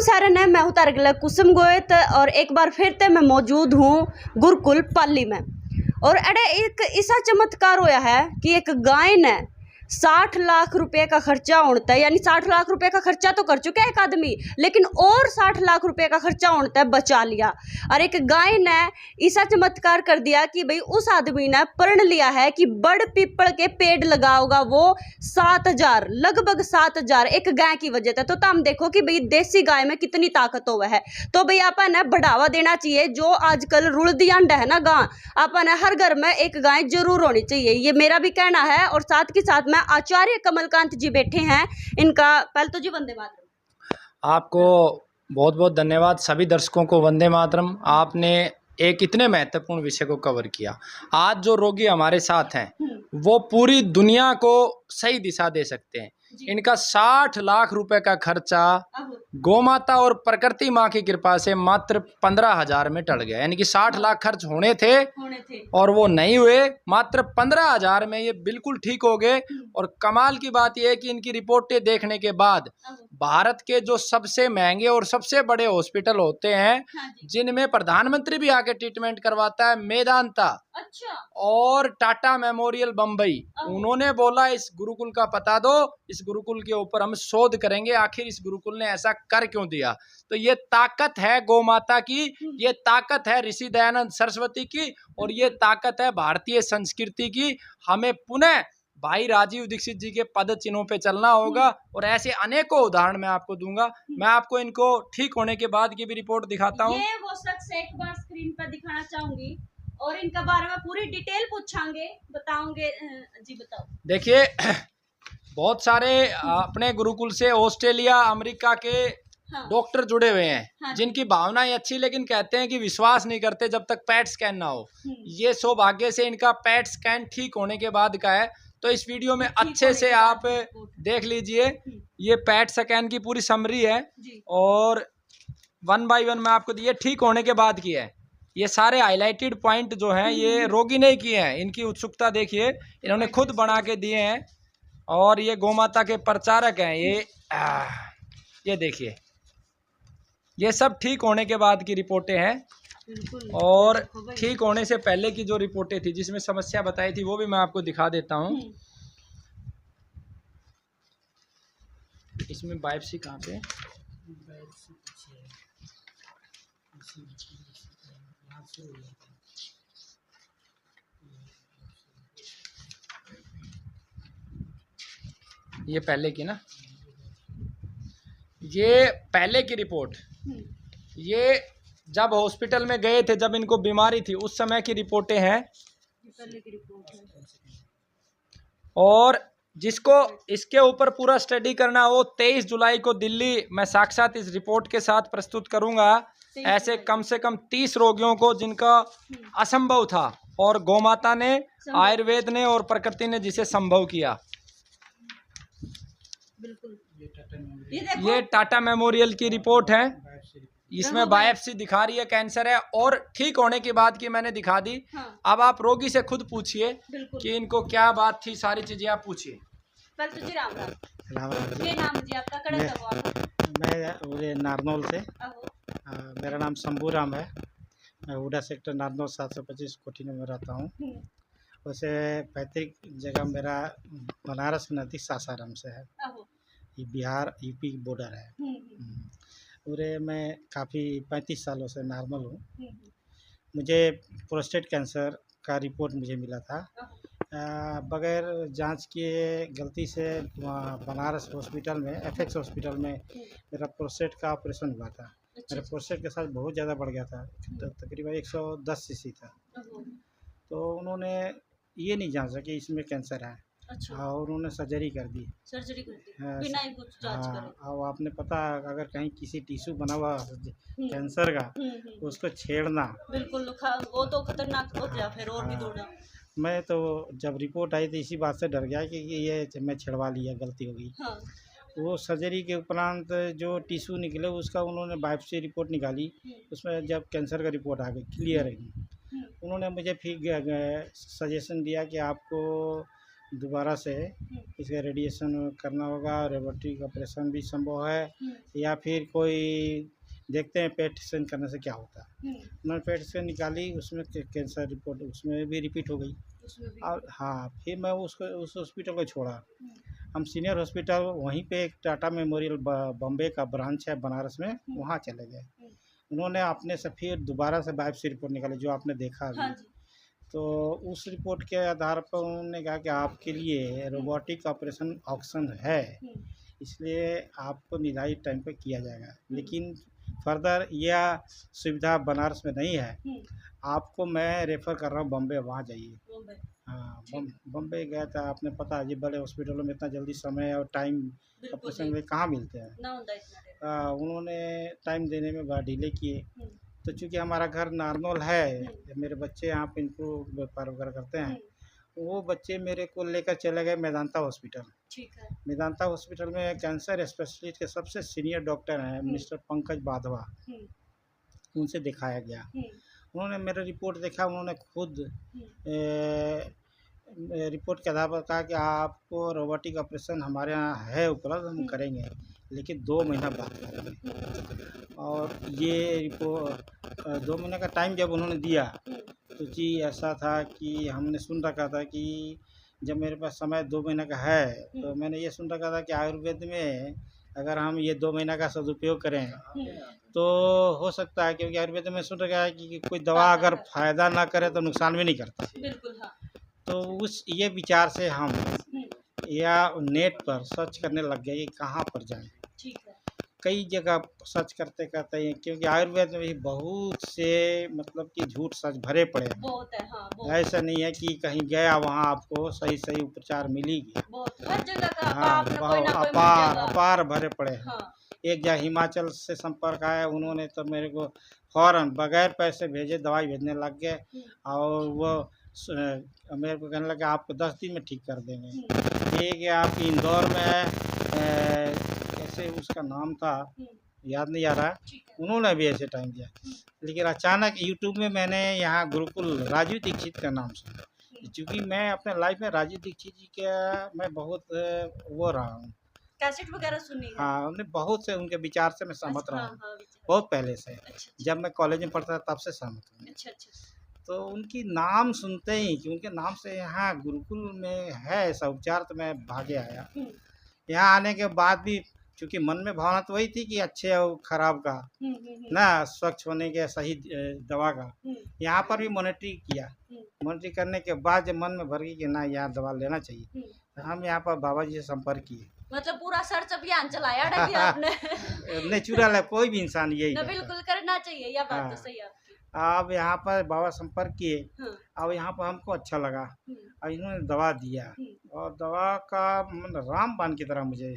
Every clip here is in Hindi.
सारन है, मैं हूँ तारगला कुसुम गोयत और एक बार फिर ते मैं मौजूद हूँ गुरुकुल पाली में। और अरे एक ऐसा चमत्कार होया है कि एक गाय ने 60 लाख रुपए का खर्चा होता है, यानी 60 लाख रुपए का खर्चा तो कर चुका है एक आदमी, लेकिन और 60 लाख रुपए का खर्चा होता है बचा लिया। और एक गाय ने ऐसा चमत्कार कर दिया कि भाई उस आदमी ने प्रण लिया है कि बड़ पीपल के पेड़ लगाओगा वो 7,000, लगभग 7,000 एक गाय की वजह से। तो तुम देखो कि भाई देसी गाय में कितनी ताकत हुआ है। तो भाई अपन बढ़ावा देना चाहिए, जो आजकल रुलदी अंडा है ना गाय, अपन हर घर में एक गाय जरूर होनी चाहिए, ये मेरा भी कहना है। और साथ के साथ में आचार्य कमलकांत जी बैठे हैं, इनका पहले तो जी वंदे मातरम। आपको बहुत बहुत धन्यवाद। सभी दर्शकों को वंदे मातरम। आपने एक इतने महत्वपूर्ण विषय को कवर किया। आज जो रोगी हमारे साथ हैं वो पूरी दुनिया को सही दिशा दे सकते हैं। इनका 60 लाख रुपए का खर्चा गौमाता और प्रकृति माँ की कृपा से मात्र 15,000 में टल गया। यानी कि 60 लाख खर्च होने थे और वो नहीं हुए, मात्र 15,000 में ये बिल्कुल ठीक हो गए। और कमाल की बात यह है कि इनकी रिपोर्टें देखने के बाद भारत के जो सबसे महंगे और सबसे बड़े हॉस्पिटल होते हैं, जिनमें प्रधानमंत्री भी आके ट्रीटमेंट करवाता है, मेदांता और टाटा मेमोरियल बम्बई, उन्होंने बोला इस गुरुकुल का पता दो, इस गुरुकुल के ऊपर हम शोध करेंगे, आखिर इस गुरुकुल ने ऐसा कर क्यों दिया। तो ये ताकत है गौ माता की, ये ताकत है ऋषि दयानंद सरस्वती की, और ये ताकत है भारतीय संस्कृति की। हमें पुनः भाई राजीव दीक्षित जी के पद चिन्हों पे चलना होगा। और ऐसे अनेकों उदाहरण मैं आपको दूंगा। मैं आपको इनको ठीक होने के बाद की भी रिपोर्ट दिखाता हूँ। ये वो शख्स एक बार स्क्रीन पर दिखाना चाहूंगी और इनका बारे में पूरी डिटेल पूछांगे, बताओगे जी, बताओ। देखिए, बहुत सारे अपने गुरुकुल से ऑस्ट्रेलिया अमेरिका के डॉक्टर जुड़े हुए हैं, जिनकी भावनाएं अच्छी, लेकिन कहते हैं कि विश्वास नहीं करते जब तक पैट स्कैन ना हो। ये सौभाग्य से इनका पैट स्कैन ठीक होने के बाद का है। तो इस वीडियो में अच्छे से आप देख लीजिए, ये पैट स्कैन की पूरी समरी है और 1 बाय 1 मैं आपको, ये ठीक होने के बाद की है। ये सारे हाईलाइटेड पॉइंट जो हैं ये रोगी ने किए हैं। इनकी उत्सुकता देखिए, इन्होंने खुद बना के दिए हैं। और ये गौमाता के प्रचारक हैं। ये देखिए, ये सब ठीक होने के बाद की रिपोर्टें हैं। और ठीक होने से पहले की जो रिपोर्टें थी, जिसमें समस्या बताई थी, वो भी मैं आपको दिखा देता हूँ। इसमें बायोप्सी कहाँ पे? ये पहले की ना, ये पहले की रिपोर्ट, ये जब हॉस्पिटल में गए थे, जब इनको बीमारी थी, उस समय की रिपोर्टें हैं। और जिसको इसके ऊपर पूरा स्टडी करना हो, 23 जुलाई को दिल्ली मैं साक्षात इस रिपोर्ट के साथ प्रस्तुत करूंगा। ऐसे कम से कम 30 रोगियों को जिनका असंभव था, और गौमाता ने, आयुर्वेद ने और प्रकृति ने जिसे संभव किया। ये टाटा मेमोरियल की रिपोर्ट है। इसमें बायोप्सी दिखा रही है कैंसर है, और ठीक होने के बाद की मैंने दिखा दी। अब आप रोगी से खुद पूछिए कि इनको क्या बात थी, सारी चीजें आप पूछिए। मैं नारनौल से, मेरा नाम शंभू राम है। मैं हुडा सेक्टर नारनौल 725 कोठी में रहता हूँ। वैसे पैतृक जगह मेरा बनारस नज़दीक सासाराम से है। ये बिहार यूपी बॉर्डर है। पूरे मैं काफ़ी 35 सालों से नॉर्मल हूँ। मुझे प्रोस्टेट कैंसर का रिपोर्ट मुझे मिला था, बगैर जांच किए गलती से बनारस हॉस्पिटल में, एफएक्स हॉस्पिटल में मेरा प्रोस्टेट का ऑपरेशन हुआ था। मेरा प्रोस्टेट का साइज बहुत ज़्यादा बढ़ गया था, तकरीबन 110 सीसी था। तो उन्होंने ये नहीं जान सके इसमें कैंसर है। और उन्होंने सर्जरी कर दी। बिना ही कुछ जांच करे। और आपने पता, अगर कहीं किसी टिश्यू बना हुआ कैंसर का, तो उसको छेड़ना बिल्कुल, वो तो खतरनाक हो गया, फिर और भी दौड़ा। मैं तो जब रिपोर्ट आई तो इसी बात से डर गया कि ये मैं छेड़वा लिया, गलती हो गई। वो सर्जरी के उपरांत जो टिश्यू निकले, उसका उन्होंने बायोप्सी रिपोर्ट निकाली, उसमें जब कैंसर का रिपोर्ट आ गई क्लियर है। उन्होंने मुझे फिर सजेशन दिया कि आपको दोबारा से इसका रेडिएशन करना होगा। रोबोटिक ऑपरेशन भी संभव है, या फिर कोई देखते हैं पेट स्कैन करने से क्या होता है। उन्होंने पेट स्कैन निकाली, उसमें कैंसर रिपोर्ट उसमें भी रिपीट हो गई। और हाँ, फिर मैं उसको उस हॉस्पिटल को छोड़ा। हम सीनियर हॉस्पिटल वहीं पे एक टाटा मेमोरियल बॉम्बे का ब्रांच है बनारस में, वहाँ चले गए। उन्होंने अपने से फिर दोबारा से बायोप्सी रिपोर्ट निकाली जो आपने देखा अभी। तो उस रिपोर्ट के आधार पर उन्होंने कहा कि आपके लिए रोबोटिक ऑपरेशन ऑप्शन है, इसलिए आपको निर्धारित टाइम पर किया जाएगा। लेकिन फर्दर यह सुविधा बनारस में नहीं है, आपको मैं रेफ़र कर रहा हूँ बॉम्बे, वहाँ जाइए। हाँ, बॉम्बे गया था, आपने पता है जी बड़े हॉस्पिटलों में इतना जल्दी समय और टाइम ऑपरेशन में कहाँ मिलते हैं। उन्होंने टाइम देने में बड़ा डिले किए। तो चूँकि हमारा घर नारनौल है, मेरे बच्चे यहाँ पे इनको व्यापार वगैरह करते हैं, वो बच्चे मेरे को लेकर चले गए मेदांता हॉस्पिटल। ठीक है। मेदांता हॉस्पिटल में कैंसर स्पेशलिस्ट के सबसे सीनियर डॉक्टर हैं मिस्टर पंकज बाधवा, उनसे दिखाया गया। उन्होंने मेरा रिपोर्ट देखा, उन्होंने खुद रिपोर्ट के आधार पर कहा कि आपको रोबोटिक ऑपरेशन हमारे यहाँ है उपलब्ध, हम करेंगे, लेकिन 2 महीना बाद करेंगे। और ये रिपोर्ट 2 महीने का टाइम जब उन्होंने दिया, तो जी ऐसा था कि हमने सुन रखा था कि जब मेरे पास समय 2 महीने का है, तो मैंने ये सुन रखा था कि आयुर्वेद में अगर हम ये 2 महीना का सदुपयोग करें तो हो सकता है, क्योंकि आयुर्वेद में सुन रखा है कि कोई दवा अगर फ़ायदा ना करे तो नुकसान भी नहीं करता। बिल्कुल हाँ। तो उस ये विचार से हम या नेट पर सर्च करने लग गए कि कहाँ पर जाएं। ठीक है। कई जगह सर्च करते करते हैं, क्योंकि आयुर्वेद में भी बहुत से मतलब कि झूठ सच भरे पड़े हैं। बहुत है हाँ, बहुत ऐसा नहीं है कि कहीं गया वहाँ आपको सही सही उपचार मिलेगी। बहुत हर जगह का हाँ, अपना कोई ना कोई अपार जगह। अपार भरे पड़े हैं। हाँ। एक जगह हिमाचल से संपर्क आया, उन्होंने तो मेरे को फ़ौरन बगैर पैसे भेजे दवाई भेजने लग गए, और वो मेरे को कहने लगा आपको 10 दिन में ठीक कर देंगे। एक आप इंदौर में है, कैसे उसका नाम था याद नहीं आ रहा, उन्होंने भी ऐसे टाइम दिया। लेकिन अचानक यूट्यूब में मैंने यहाँ गुरुकुल राजीव दीक्षित का नाम सुना, क्योंकि मैं अपने लाइफ में राजीव दीक्षित जी का मैं बहुत वो रहा हूँ, कैसेट वगैरह सुनी है। हाँ, उन्हें बहुत से उनके विचार से मैं सहमत अच्छा, रहा हाँ, हूँ, हाँ, विचार। बहुत पहले से। अच्छा, जब मैं कॉलेज में पढ़ता था तब से सहमत हूँ। अच्छा अच्छा। तो उनकी नाम सुनते ही कि उनके नाम से यहाँ गुरुकुल में है ऐसा उपचार, तो मैं भागे आया। यहाँ आने के बाद भी चूँकि मन में भावना तो वही थी कि अच्छे और ख़राब का ना, स्वच्छ होने के सही दवा का। यहाँ पर भी मॉनिटरिंग किया, मॉनिटरिंग करने के बाद जब मन में भर गई कि ना यहाँ दवा लेना चाहिए, तो हम यहाँ पर बाबा जी से संपर्क किए। मतलब पूरा सर्च अभियान चलाया है कि आपने। नेचुरल है, कोई भी इंसान यही ना, करता है। बिल्कुल करना चाहिए, यह बात तो हाँ। सही है आपकी। अब यहाँ पर बाबा संपर्क किए, हाँ। अब यहाँ पर हमको अच्छा लगा, अब इन्होंने दवा दिया, और दवा का रामबाण की तरह मुझे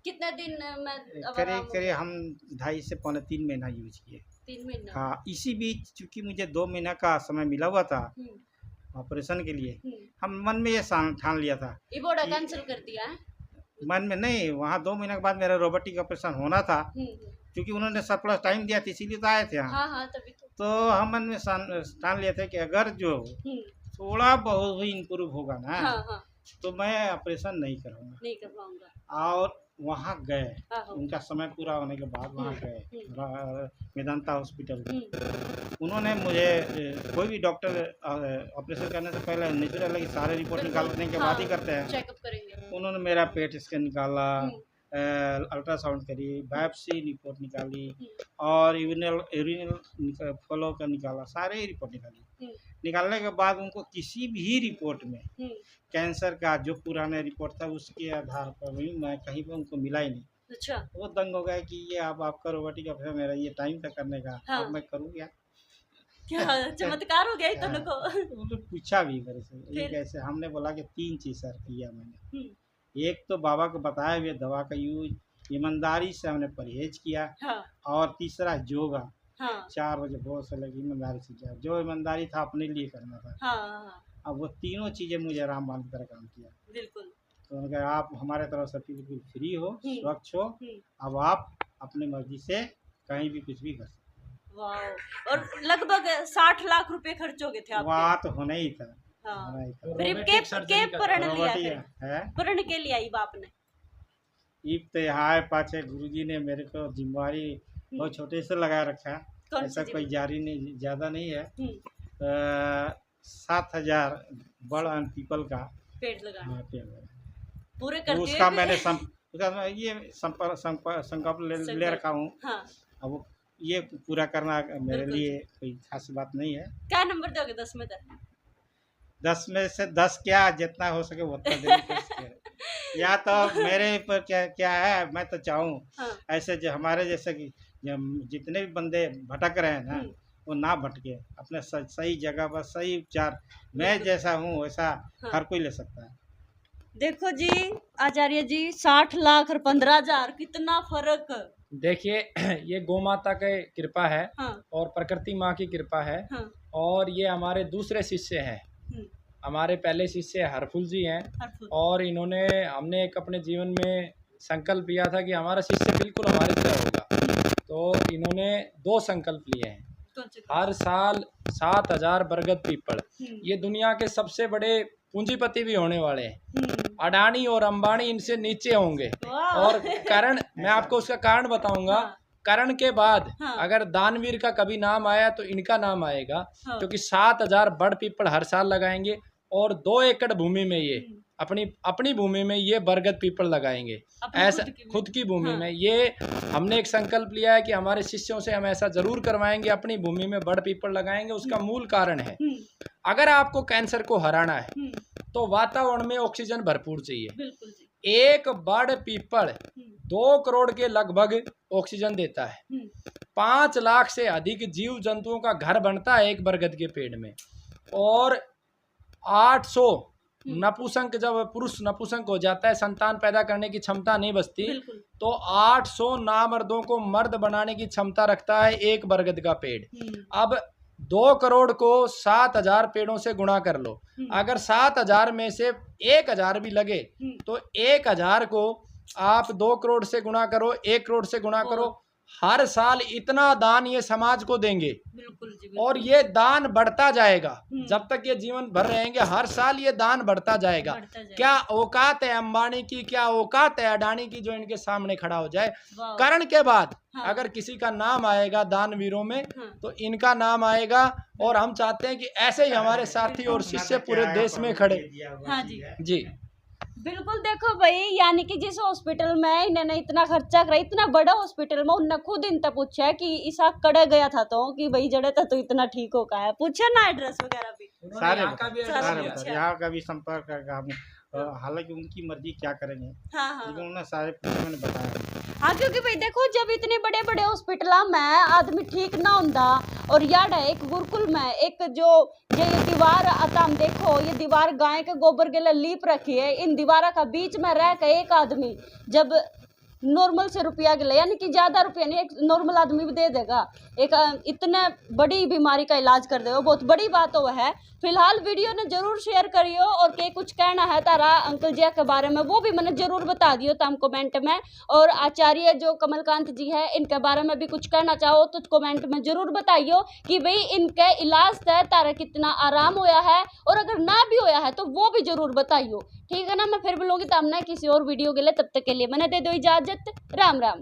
कितने दिन में अब करीब आराम हो करीब गया? हम 2.5 से पौने 3 महीना यूज किए। 3 महीना। हाँ, इसी बीच चूँकि मुझे 2 महीना का समय मिला हुआ था ऑपरेशन के लिए, हम मन में ये ठान लिया था। इबोडा कैंसिल कर दिया है। मन में नहीं, वहाँ 2 महीने के बाद मेरा रोबोटिक ऑपरेशन होना था, क्योंकि उन्होंने सरप्लस टाइम दिया था, इसीलिए तो आए थे यहाँ। हाँ हाँ, तभी तो हम मन में ठान लिए थे कि अगर जो थोड़ा बहुत भी इम्प्रूव होगा ना, हाँ हाँ, तो मैं ऑपरेशन नहीं कराऊंगा। नहीं कर पाऊंगा। और वहाँ गए, हाँ, उनका समय पूरा होने के बाद वहाँ गए मेदांता हॉस्पिटल। उन्होंने मुझे कोई भी डॉक्टर ऑपरेशन करने से पहले नेचुरल है कि सारे रिपोर्ट निकालने के बाद ही करते हैं। चेकअप करेंगे। उन्होंने मेरा पेट स्कैन निकाला, अल्ट्रासाउंड करी, बायोप्सी रिपोर्ट निकाली, और यूरिनल फॉलो का निकाला, सारे रिपोर्ट निकाली। निकालने के बाद उनको किसी भी रिपोर्ट में कैंसर का जो पुराना रिपोर्ट था उसके आधार पर भी मैं कहीं पर उनको मिला ही नहीं। अच्छा। वो दंग हो गया कि ये अब आपका रोबोटिक ऑपरेशन, मेरा ये टाइम था करने का, हाँ। अब मैं करूँ क्या? क्या चमत्कार हो गया इतने को। उन्होंने पूछा भी मेरे से ये फिर? कैसे, हमने बोला कि 3 चीज़ सर किया मैंने। एक तो बाबा को बताया हुए दवा का यूज, ईमानदारी से हमने परहेज किया, हाँ और तीसरा योगा। हाँ 4 बजे भोर से लगी ईमानदारी से किया, जो ईमानदारी था अपने लिए करना था। हाँ हाँ, अब वो तीनों चीज़ें मुझे रामबाण की तरह काम किया। बिल्कुल। तो उन्होंने कहा आप हमारे तरफ से बिल्कुल फ्री हो, स्वच्छ हो, अब आप अपनी मर्जी से कहीं भी कुछ भी कर सकते वाह। और लगभग 60 लाख रुपए खर्च हो गए थे आपके। वहाँ तो होना ही था। हाँ बनाई था। फिर रोबोटिक सर्जरी के का प्रण लिया रोबोट ही फिर है। प्रण के लिए आई बाप ने ईब तो यहाँ पाछे गुरुजी ने मेरे को जिम्मेवारी बहुत छोटे से लगा रखा। कौन सी ऐसा कोई जारी नहीं, ज़्यादा नहीं है। हम्म, 7,000 बड़ एंड पीपल का पेड़ लगाना पेड़ है। पूरे तो करते उसका हुए मैंने उसका मैं ये संकल्प ले रखा हूँ। हाँ अब वो ये पूरा करना मेरे बिल्कुल। लिए कोई खास बात नहीं है। क्या नंबर दोगे 10 में तक 10 में से 10 क्या, जितना हो सके उतना देने की कोशिश करें। या तो मेरे पर क्या क्या है, मैं तो चाहूँ हाँ ऐसे जो हमारे जैसे कि जितने भी बंदे भटक रहे हैं ना, वो ना भटके, अपने सही जगह पर सही उपचार मैं जैसा हूँ वैसा हाँ। हर कोई ले सकता है। देखो जी आचार्य जी 60 लाख और 15,000 कितना फर्क। देखिए ये गौ माता की कृपा है हाँ और प्रकृति माँ की कृपा है। हाँ और ये हमारे दूसरे शिष्य हैं। हमारे पहले शिष्य हरफुल जी हैं हरफुल। और हमने एक अपने जीवन में संकल्प लिया था कि हमारा शिष्य बिल्कुल हमारे तरह होगा। तो इन्होंने 2 संकल्प लिए हैं। कौन से? हर साल 7,000 बरगद पीपल। ये दुनिया के सबसे बड़े पूंजीपति भी होने वाले हैं। अडानी और अंबानी इनसे नीचे होंगे। वाह। और कारण मैं आपको उसका कारण बताऊंगा। हाँ। करण के बाद हाँ। अगर दानवीर का कभी नाम आया तो इनका नाम आएगा। हाँ। क्योंकि 7,000 बड़ पीपल हर साल लगाएंगे और 2 एकड़ भूमि में ये अपनी भूमि में ये बरगद पीपल लगाएंगे। अपनी ऐसा खुद की भूमि। खुद की भूमि हाँ। में ये हमने एक संकल्प लिया है कि हमारे शिष्यों से हम ऐसा जरूर करवाएंगे, अपनी भूमि में बड़ पीपल लगाएंगे। उसका मूल कारण है, अगर आपको कैंसर को हराना है तो वातावरण में ऑक्सीजन भरपूर चाहिए। बिल्कुल जी। एक बड़ पीपल 2 करोड़ के लगभग ऑक्सीजन देता है। 5 लाख से अधिक जीव जंतुओं का घर बनता है एक बरगद के पेड़ में। और 800 नपुंसक, जब पुरुष नपुंसक हो जाता है, संतान पैदा करने की क्षमता नहीं बचती, तो 800 नामर्दों को मर्द बनाने की क्षमता रखता है एक बरगद का पेड़। अब 2 करोड़ को 7,000 पेड़ों से गुणा कर लो। अगर 7,000 में से 1,000 भी लगे तो 1,000 को आप 2 करोड़ से गुणा करो, 1 करोड़ से गुणा करो। हर साल इतना दान ये समाज को देंगे। बिल्कुल जी। और ये दान बढ़ता जाएगा जब तक ये जीवन भर रहेंगे। हर साल ये दान बढ़ता जाएगा। क्या औकात है अंबानी की, क्या औकात है अडानी की जो इनके सामने खड़ा हो जाए। करण के बाद अगर किसी का नाम आएगा दानवीरों में तो इनका नाम आएगा। और हम चाहते हैं कि ऐसे ही हमारे साथी और शिष्य पूरे देश में खड़े। हाँ जी जी बिल्कुल। देखो भाई, यानी कि जिस हॉस्पिटल में इन्होंने इतना खर्चा करा, इतना बड़ा हॉस्पिटल में, उन्होंने खुद इनसे पूछा है कि ईसा कड़ा गया था तो कि भाई जड़े था तो इतना ठीक हो का है, पूछा ना एड्रेस वगैरह भी सारे अच्छा। यहाँ का भी संपर्क करके हम, हालांकि उनकी मर्जी क्या करेंगे, हाँ हाँ लेकिन उन्होंने सारे पूछे, मैंने बताया। हाँ क्योंकि भाई देखो, जब इतने बड़े बड़े हॉस्पिटल में आदमी ठीक ना होता और यार एक गुरुकुल में एक जो ये दीवार आता, हम देखो ये दीवार गाय के गोबर के लिए लीप रखी है। इन दीवारों का बीच में रह के एक आदमी जब नॉर्मल से रुपया के लिए, यानी कि ज्यादा रुपया नहीं, एक नॉर्मल आदमी भी दे देगा, एक इतने बड़ी बीमारी का इलाज कर देगा, बहुत बड़ी बात हो है। फिलहाल वीडियो ने जरूर शेयर करियो और के कुछ कहना है तारा अंकल जी के बारे में वो भी मैंने जरूर बता दियो तम कमेंट में। और आचार्य जो कमलकांत जी है इनके बारे में भी कुछ कहना चाहो तो कमेंट में जरूर बताइयो कि भाई इनके इलाज से तारा कितना आराम होया है, और अगर ना भी होया है तो वो भी जरूर बताइयो। ठीक है ना। मैं फिर मिलूंगी तब ना किसी और वीडियो के लिए, तब तक के लिए मैंने दे दो इजाजत। राम राम।